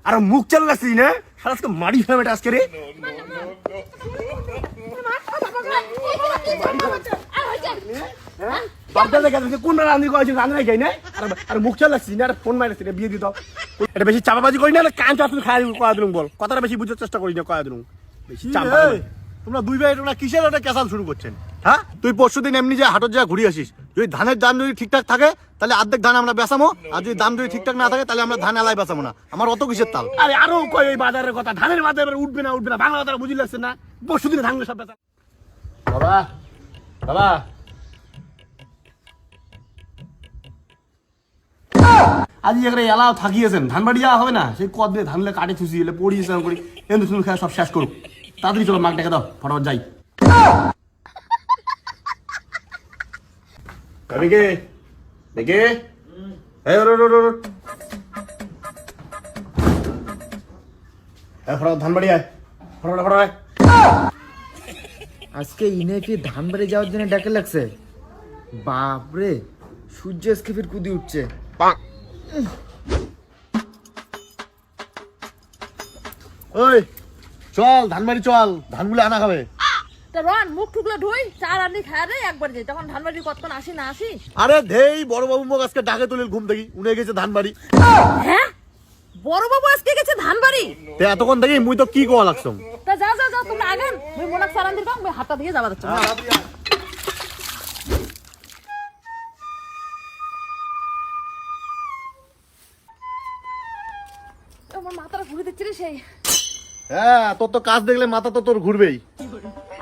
আর মুখ চালু লাগছিস না সারা আজকে মারি ফেলাম এটা আজকে রে কোন রান্দি করেছি রান্না খাই না আর মুখ চালু লাগছিস না আর ফোন মারছিস না বিয়ে দিত এটা বেশি চাপাবাজি করি না কান চাপতে খাই কয়া দিলুম বল কথাটা বেশি বুঝার চেষ্টা করি না কয়া দিলুম বেশি চাপা তোমরা দুই ভাই তোমরা কিসের একটা ক্যাসাল শুরু করছেন? হ্যাঁ, তুই পরশুদিন এমনি যে হাটত যা ঘুরে আসিস, যদি ধানের দাম যদি ঠিকঠাক থাকে তাহলে অর্ধেক ধান আমরা বেচামো, আর যদি দাম যদি ঠিকঠাক না থাকে তাহলে আমরা ধান আলাই বেচামো না। আমার অত কিসের তাল? আরে আরো কয় এই বাজারের কথা, ধানের বাজারে উঠবে না বাংলা কথা বুঝি লাগছে না, পরশু দিনে ধান সব বেচা। বাবা বাবা আজ এখানে এলাও থাকিয়েছেন, ধান বাড়ি যাওয়া হবে না, সেই কদিনে ধানলে কাটে থুসি এলে পড়িয়েছে করি এমনি শুনে খায় সব শেষ করুক, তাড়াতাড়ি চলো মাক ডেকে দাও ফটাফট যাই। দেখে দেখে ধান বাড়ি আয় ফটাফট ফটাফট। আজকে ইনাইকে ধান বাড়ি যাওয়ার জন্য ডাকে লাগছে, বাপরে সূর্য স্কেপের কুদি উঠছে। ওই চল ধানবাড়ি চল, ধানগুলো আনা খাবে। রন মুখ টুকলা ধুই চা রান্নি খায় রে একবার যাই, তখন ধানবাড়ি কতক্ষণ আসি না আসি। আরে ধেই বড় বাবু মুখ আজকে ডাকে তুলিল ঘুম থেকে, উনি গেছে ধানবাড়ি। হ্যাঁ বড় বাবু আজকে গেছে ধানবাড়ি? তে এতক্ষণ থেকে মুই তো কি কোয়া লাগছো। তা যাও যাও যাও তোমরা আগান, মুই মোনাক সারান দির কাম, মুই হাতটা দিয়ে যাবা যাচ্ছি। আমার মাথাটা ঘুরে দিচ্ছে রে সেই। হ্যাঁ, তোর তো কাজ দেখলে মাথা তো তোর ঘুরবেই।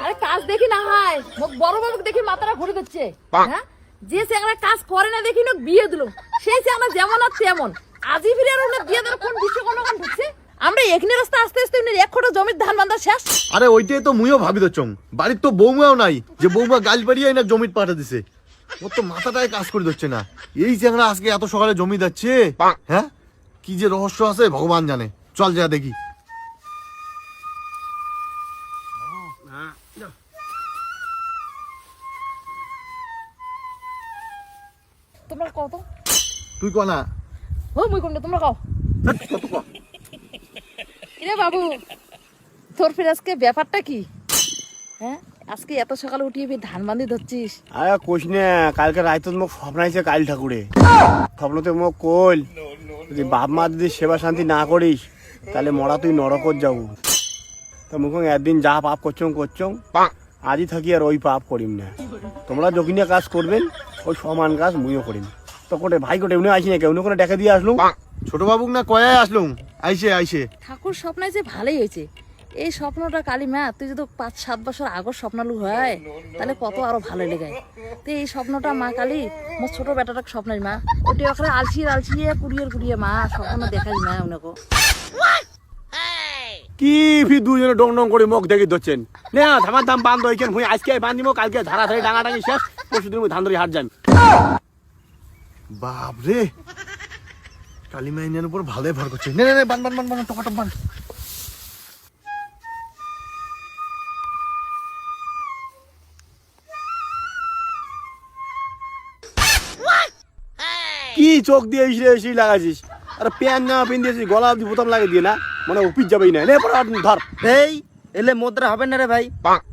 আরে কাজ দেখি না হয় বড় বাবুকে দেখি মাথাটা ঘুরে দিচ্ছে। হ্যাঁ, যে চেংড়া কাজ করে না দেখি না বিয়ে দিল, সেই চেংড়া যেমন আর তেমন আজি ফিরে আর ওনে বিয়ে দেওয়ার কোন বিষয় কোন ঢুকছে। আমরা এখানে রাস্তা আস্তে আস্তে এক খোটা জমির ধান বান্ধা শেষ। আরে ওইটাই তো মুইও ভাবি তো চং, বাড়ির তো বৌমাও নাই যে বৌমা গাল বাড়িয়ে না জমিত পাঠা দিছে। ওর তো মাথাটাই কাজ করে দিচ্ছে না, এই চেংড়া আজকে এত সকালে জমি যাচ্ছে। হ্যাঁ, কি যে রহস্য আছে ভগবান জানে, চল যা দেখি। তোমরা কও তো, তুই ক না। ও মুই কোনটা তোমরা কও। কত ক। কিরে বাবু তোর ফির আজকে ব্যাপারটা কি? হ্যাঁ আজকে এত সকালে উঠিয়ে ধান বান্ধি ধরছিস? আরে কোশ না, কালকে রাইত মোক স্বপ্ন আইছে কাল ঠাকুরে, স্বপ্নতে মোক কইল যদি বাপ মা যদি সেবা শান্তি না করিস তাহলে মরা তুই নরকত যাবো। তো মুখ একদিন যা পাপ করছো আজই থাকি আর ওই পাপ করিম না। তোমরা যখিনিয়া কাজ করবেন ওই সমান কাজ মুইও করিম। তো কোটে ভাই কোটে উনি আসি না কেউ করে ডেকে দিয়ে আসলুম। ছোট বাবুক না কয়াই আসলুম, আইসে আইসে। ঠাকুর স্বপ্নায় যে ভালোই হয়েছে, এই স্বপ্নটা কালী মা তুই যদি 5-7 বছর আগর স্বপ্নালু হয় তাহলে কত আরো ভালো লেগে। তো এই স্বপ্নটা মা কালী মোর ছোট বেটাটাকে স্বপ্নাই মা, ওটি ওখানে আলসিয়ে কুড়িয়ে মা স্বপ্ন দেখাই মা উনাকে। কি ফি দুজনে ডং ডং করে মুখ দেখি ধরছেন না, ধামার দাম বান্ধ হইছেন হুই আজকে বান্ধিব কালকে ধারা ধরে ডাঙাডাঙি শেষ, পরশু দিন ধান ধরে হাট যান। বাপ রে, কালিমাইনের উপর ভালোই ভর করছে। নে নে নে বান বান বান বান টকাটক বান। কি চোখ দিয়ে এসে লাগাইছিস, আর প্যান না পিন্দিয়েছিস গলা অব্দি বোতাম লাগিয়ে দিয়ে না, মানে অফিস যাবেই না। নে পড়া ধর। এই এলে মোদ্রা হবে না রে ভাই,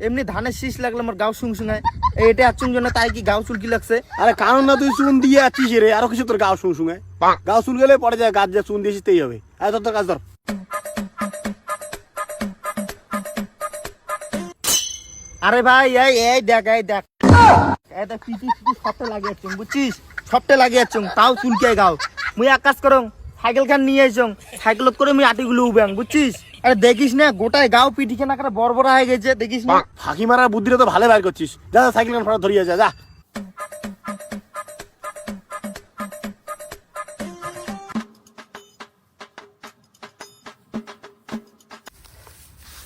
এমনি ধানের শীষ লাগলে আমার গাও শুংশুঙায়, এটা আচুন জন্য তাই কি গাও চুলকি লাগছে? আরে কারণ না তুই চুন দিয়ে আছিস রে, আরো কিছু তোর গাও শুন শুনে গাও চুল গেলে পরে যায় গাছ যা চুন দিয়েছিস তাই হবে। আরে তোর কাজ ধর। আরে ভাই এই এই দেখ এটা পিটি সবটা লাগিয়েছ বুঝছিস, সবটা লাগিয়েছ তাও চুলকে গাও। মুই এক কাজ করং সাইকেল খান নিয়ে আইছং, সাইকেলত করে মুই আটিগুলো উবাং বুঝছিস। আরে দেখিস না গোটায় গাও পিটি খানা করে বড় হয়ে গেছে, দেখিস না? ফাঁকি মারার বুদ্ধিটা তো ভালো বাইর করছিস, যা সাইকেল খান ফটো ধরিয়ে যা।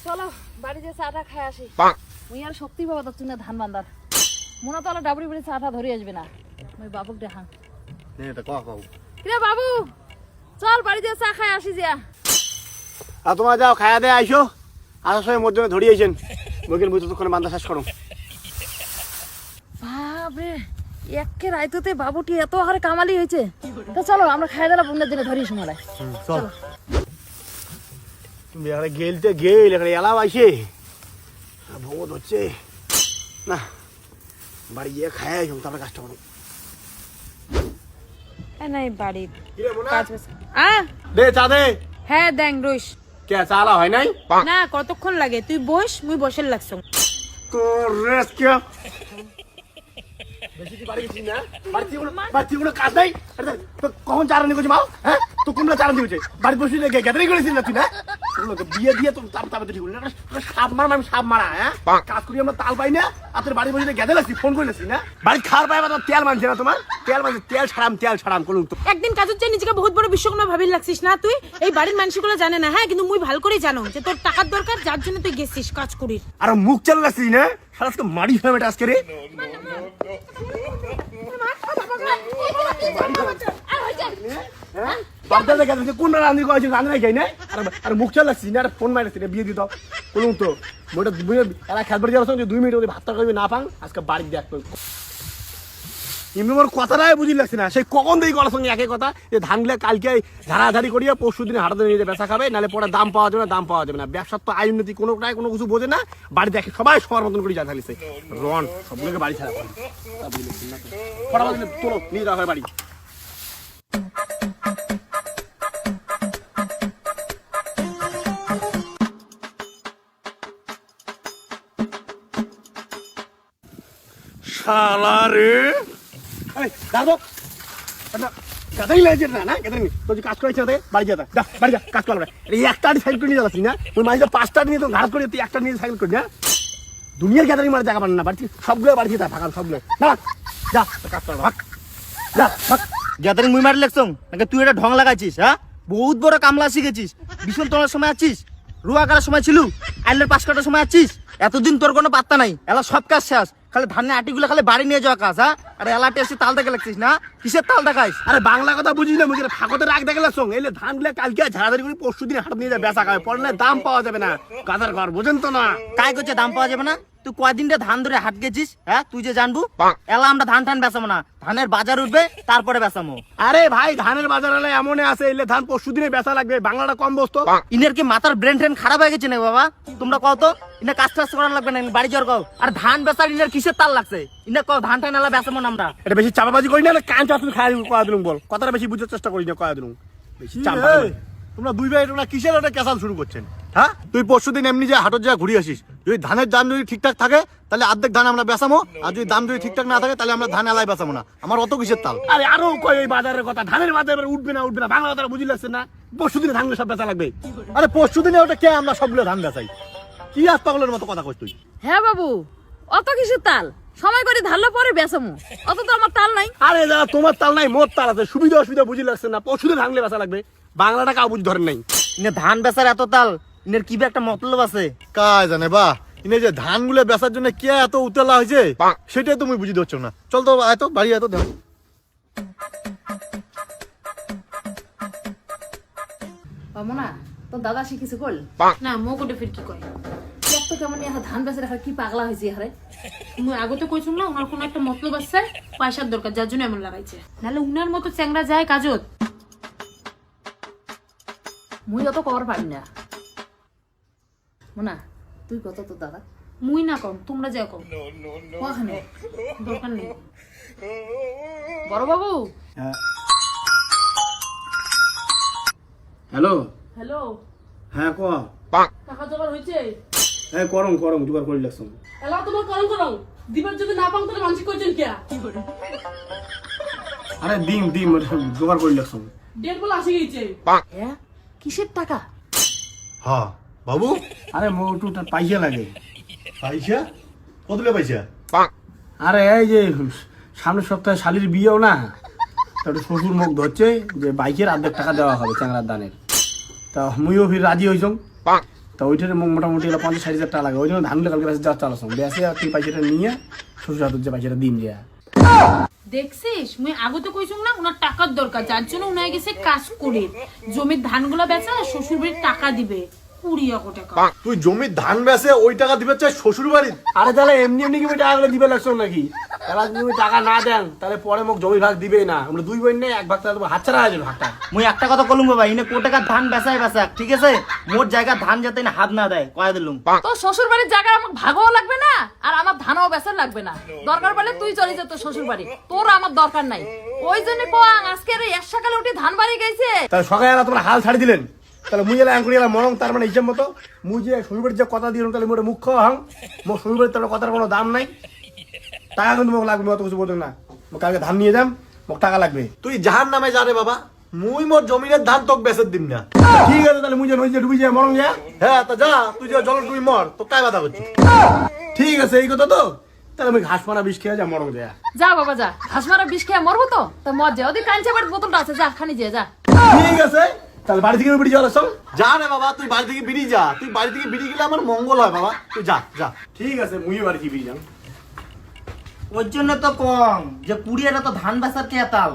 চলো বাড়ি যে চাটা খাই আসি, মুই আর শক্তি পাবো তো না ধান বান্ধার। মনে তো ডাবড়ি বাড়ি চাটা ধরে আসবে না, মুই বাবুক দেখান। নে এটা কও কও। কিরে বাবু চল বাড়ি যে চা খাই আসি যা। আর তোমরা যাও খায়া দেয় আইসো, আসার সময় মোর জন্য ধরিয়েছেন বকিল বুঝতে তখন বান্ধা শেষ করো। বাবরে একে রাইততে বাবুটি এত হারে কামালি হয়েছে। তো চলো আমরা খাই দিলাম বন্ধের দিনে ধরি সময়। চল। এখানে গেলতে গেল এখানে এলাও আইসে ভোগ হচ্ছে না, বাড়ি গিয়ে খায় তারপরে কাজটা করো। নাই বাড়ির কিরে মোনা? কাজ বাজ দে চা দে। হ্যাঁ দেখ রইস কে চালা হয় নাই? না কতক্ষণ লাগে তুই বস মুই বসে লাগছ তোর রেস কে বেশি কি বাড়ি গেছিস না? বাড়িতে কোনো কাজ নাই? আরে তো কখন চারানি করছিস মাও? হ্যাঁ তো কোনটা চারানি করছিস? বাড়ি বসে গ্যাদারিং করেছিস না তুই না? বিয়ে দিয়ে তো তারপরে ঠিক হলো না। সাপ মার আমি সাপ মারা, হ্যাঁ কাজ করি আমরা তাল পাই না, আর তোর বাড়ি বসে গ্যাদে লাগছিস, ফোন করে লাগছিস না? বাড়ি খাওয়ার পাই তোমার তেল মানছে না, তোমার তেল মানছে, তেল ছাড়াম করুন তো। একদিন কাজের চাই নিজেকে বহুত বড় বিশ্বকর্মা ভাবি লাগছিস না তুই? এই বাড়ির মানুষগুলো জানে না, হ্যাঁ কিন্তু মুই ভালো করেই জানো যে তোর টাকার দরকার, যার জন্য তুই গেছিস কাজ করিস। আর মুখ চাল লাগছিস না, সারা আজকে মারি ফেলাম এটা আজকে রে। বাপদাদা গেছে কোন রান্দি করেছিস, রান্দি নাই খাই না, আর মুখ চাল লাগছিস না, ফোন মারছিস না, বিয়ে দিত বলুন তো ওটা এরা খেলবার যাওয়ার সঙ্গে 2 মিনিট ওদের ভাতটা করবি না পাং, আজকে বাড়ি দেখ এমনি আমার কথাটাই বুঝি লাগছে না, সেই কখন দেখি করার সঙ্গে একই কথা যে ধানগুলো কালকে ঝাড়াঝাড়ি করিয়া পরশু দিনে হাটাতে নিয়ে যেয়ে বেচা খাবে, নাহলে পরে দাম পাওয়া যাবে না, দাম পাওয়া যাবে না। ব্যবসার তো আয় উন্নতি কোনোটাই কোনো কিছু বোঝে না, বাড়ি দেখে সবাই সবার মতন করে যা থাকছে রন সবগুলোকে বাড়ি ছাড়া করে ফটাফট তোলো নিয়ে যাওয়া হয় বাড়ি। শালা রে এই দাদু গাদাই লাগছে না, না গাদাই তুই কাজ করেছিস না, বাড়ি যা বাড়ি যা কাজ কর। এই একটা সাইকেল করে নিয়ে যাচ্ছিস না, ওই মাঝে 5টা নিয়ে তো ঘাট করে তুই একটা নিয়ে সাইকেল করি না, দুনিয়ার গ্যাদারিং মানে দেখা পান না, বাড়ি সবগুলো বাড়ি যা ফাঁকা সবগুলো না, যা কাজ কর ভাগ যা ভাগ। গ্যাদারিং মুই মারি লাগছ নাকি তুই এটা ঢং লাগাইছিস? হ্যাঁ বহুত বড় কামলা শিখেছিস, বিশন তোলার সময় আছিস, রুয়া কাটার সময় ছিল, আইলের পাশ কাটার সময় আছিস, এতদিন তোর কোনো পাত্তা নাই, এলা সব কাজ শেষ, খালি ধানের আটিগুলো খালি বাড়ি নিয়ে যাওয়া কাজ। হ্যাঁ আরে এলাটে এসে তাল দেখে লাগছিস না, কিসের তাল দেখাইস? আরে বাংলা কথা বুঝিস না, মুখে ফাঁকতে রাগ দেখে লাগছ, এলে ধানগুলো কালকে ঝাড়াঝাড়ি করে পরশু দিন হাট নিয়ে যা বেচা খাবে, পরে না দাম পাওয়া যাবে না, গাদার ঘর বোঝেন তো না। কাই করছে দাম পাওয়া যাবে না? তুই কয়দিনটা ধান ধরে হাট গেছিস? হ্যাঁ তুই যে জানবু, এলা আমরা ধান টান বেচাবো না, ধানের বাজার উঠবে তারপরে বেচামো। আরে ভাই ধানের বাজার হলে এমন আছে, এলে ধান পরশু দিনে বেচা লাগবে, বাংলাটা কম বসতো। ইনের কি মাথার ব্রেন ট্রেন খারাপ হয়ে গেছে না বাবা? তোমরা কও তো ইনে কাজ টাজ করার লাগবে না, বাড়ি যাওয়ার কও। আর ধান বেচার ইনের কিসের তাল লাগছে? ইনে কও ধান টান এলা বেচাবো না আমরা। এটা বেশি চাপাবাজি করি না, কান চাতুন খাই কয়া দিলুম বল, কথাটা বেশি বুঝার চেষ্টা করি না, কয়া দিলুম বেশি চাপা। তোমরা দুই ভাই তোমরা কিসের ওটা কেসাল শুরু করছেন? হ্যাঁ তুই পরশুদিন এমনি যে হাটত যা ঘুরে আসিস, যদি ধানের দাম যদি ঠিকঠাক থাকে তাহলে অর্ধেক ধান আমরা বেচামো, আর যদি দাম যদি ঠিকঠাক না থাকে তাহলে আমরা ধান এলাই বেচামো না। আমার অত কিসের তাল? আরে আরো কয় এই বাজারের কথা, ধানের বাজার উঠবে না বাংলা কথা বুঝি লাগছে না, পরশু দিনে ধানগুলো সব বেচা লাগবে। আরে পরশুদিনে ওটা কে আমরা সবগুলো ধান বেচাই? কি আজ পাগলের মতো কথা কইস তুই? হ্যাঁ বাবু, অত কিছু তাল সময় করে ধারলে পরে বেসামু, অত তো আমার তাল নাই। আরে দাদা তোমার তাল নাই, মোর তাল আছে, সুবিধা অসুবিধা বুঝি লাগছে না, পরশু দিন ধানগুলো বেচা লাগবে, বাংলাটা কাউ বুঝি ধরেন নাই। ইনে ধান বেচার এত তাল, ইনের কি একটা মতলব আছে? কাজ জানে বা ইনে যে ধানগুলো বেচার জন্য কে এত উতলা হয়েছে সেটাই তুমি বুঝি ধরছো না। চল তো আয় তো বাড়ি, এত দেখ না তোর দাদা সে কিছু করল না মো কোটে ফির কি কয় তো কেমন ধান বেচে রাখার কি পাগলা হয়েছে হারে। মুই আগতে কইছুম না ওনার কোনো একটা মতলব আছে, পয়সার দরকার, যার জন্য এমন লাগাইছে, নাহলে উনার মতো চ্যাংরা যায় কাজত। মুই অত কর পারি না মোনা, তুই কত তোর দাদা? মুই না কম, তোমরা যা কম, ওখানে দরকার নেই। বড় বাবু। হ্যালো হ্যালো, হ্যাঁ ক টাকা জোগাড় হয়েছে? হ্যাঁ করম জোগাড় করে লাগছ। এলা তোমার করম করম দিবার যদি না পাও তাহলে মানসিক করছেন কি? আরে ডিম জোগাড় করে লাগছ। ডেট বলে আসি গেছে। হ্যাঁ কিসের টাকা? হ্যাঁ বাবু আরে মোটু পয়সা লাগে। পয়সা কতলে পয়সা? আরে এই যে সামনের সপ্তাহে শালির বিয়েও না, তাহলে শ্বশুর মুখ ধরছে যে বাইকের অর্ধেক টাকা দেওয়া হবে চ্যাংরার দানের, তা মুইও ফির রাজি হয়েছ, তা ওইটার মোটামুটি 50-60 টাকা লাগে, ওই জন্য ধানগুলো কালকে বেশি যাওয়া চালাস বেশি, আর তুই পয়সাটা নিয়ে শ্বশুর হাতের যে পয়সাটা দিন যে। দেখছিস মুই আগতে কইছুম না ওনার টাকার দরকার, যার জন্য উনায় গেছে কাজ করে জমির ধানগুলো বেচা শ্বশুর বাড়ির টাকা দিবে। 20 টাকা। তুই জমির ধান বেচে ওই টাকা দিবে চাই শ্বশুর বাড়ির? আরে তাহলে এমনি এমনি কি টাকাগুলো দিবে লাগছো নাকি? তাহলে যদি টাকা না দেন তাহলে পরে মোক জমি ভাগ দিবেই না। আমরা 2 বোন নেই, 1 ভাগ তাহলে হাত ছাড়া হয়ে যাবে ভাগটা। মুই একটা কথা কলুম বাবা, ইনে কো টাকা ধান বেচাই বেচাক, ঠিক আছে? মোর জায়গা ধান যাতে না হাত না দেয়, কয়া দিলুম। তোর শ্বশুর বাড়ির জায়গা আমাকে ভাগও লাগবে না, আর আমার ধানও বেচার লাগবে না। দরকার পড়লে তুই চলে যা তোর শ্বশুর বাড়ি, তোর আমার দরকার নাই। ওই জন্য কোয়াং আজকে এক সকালে উঠে ধান বাড়ি গেছে। তাহলে সকালে তোমরা হাল ছাড়ি দিলেন, তাহলে মুই এলাম আঙ্কুরি এলাম মরং। তার মানে হিসাব মতো মুই যে শ্বশুরবাড়ির যে কথা দিলাম তাহলে মোটে মুখ্য হাং। মোর শ্বশুরবাড়ির তোর কথার কোনো দাম নাই। টাকা কিন্তু মোক লাগবে, অত কিছু বলতো না। কালকে ধান নিয়ে যাম, মোক টাকা লাগবে। তুই জাহান নামে যা রে বাবা, মুই মোর জমিনের ধান তোক বেচে দিম না। ঠিক আছে তাহলে মুই যে নদীতে ডুবি যায় মরং যা। হ্যাঁ তা যা, তুই যে জল ডুবি মর, তো কাই বাধা করছিস? ঠিক আছে এই কথা তো, তাহলে আমি ঘাস মারা বিষ খেয়ে যা মরং যা। যা বাবা যা, ঘাস মারা বিষ খেয়ে মরবো তো মর যা। ওদের কাঞ্চা বাড়ির বোতলটা আছে, যা খানি যা। ঠিক আছে তাহলে বাড়ি থেকে বেরিয়ে যাওয়ার সব। যা রে বাবা, তুই বাড়ি থেকে বেরিয়ে যা। তুই বাড়ি থেকে বেরিয়ে গেলে আমার মঙ্গল হয় বাবা, তুই যা যা। ঠিক আছে মুই বাড়ি থেকে বেরিয়ে যাম। ওর জন্য তো কম যে পুড়িয়াটা তো ধান বেচার কে তাল।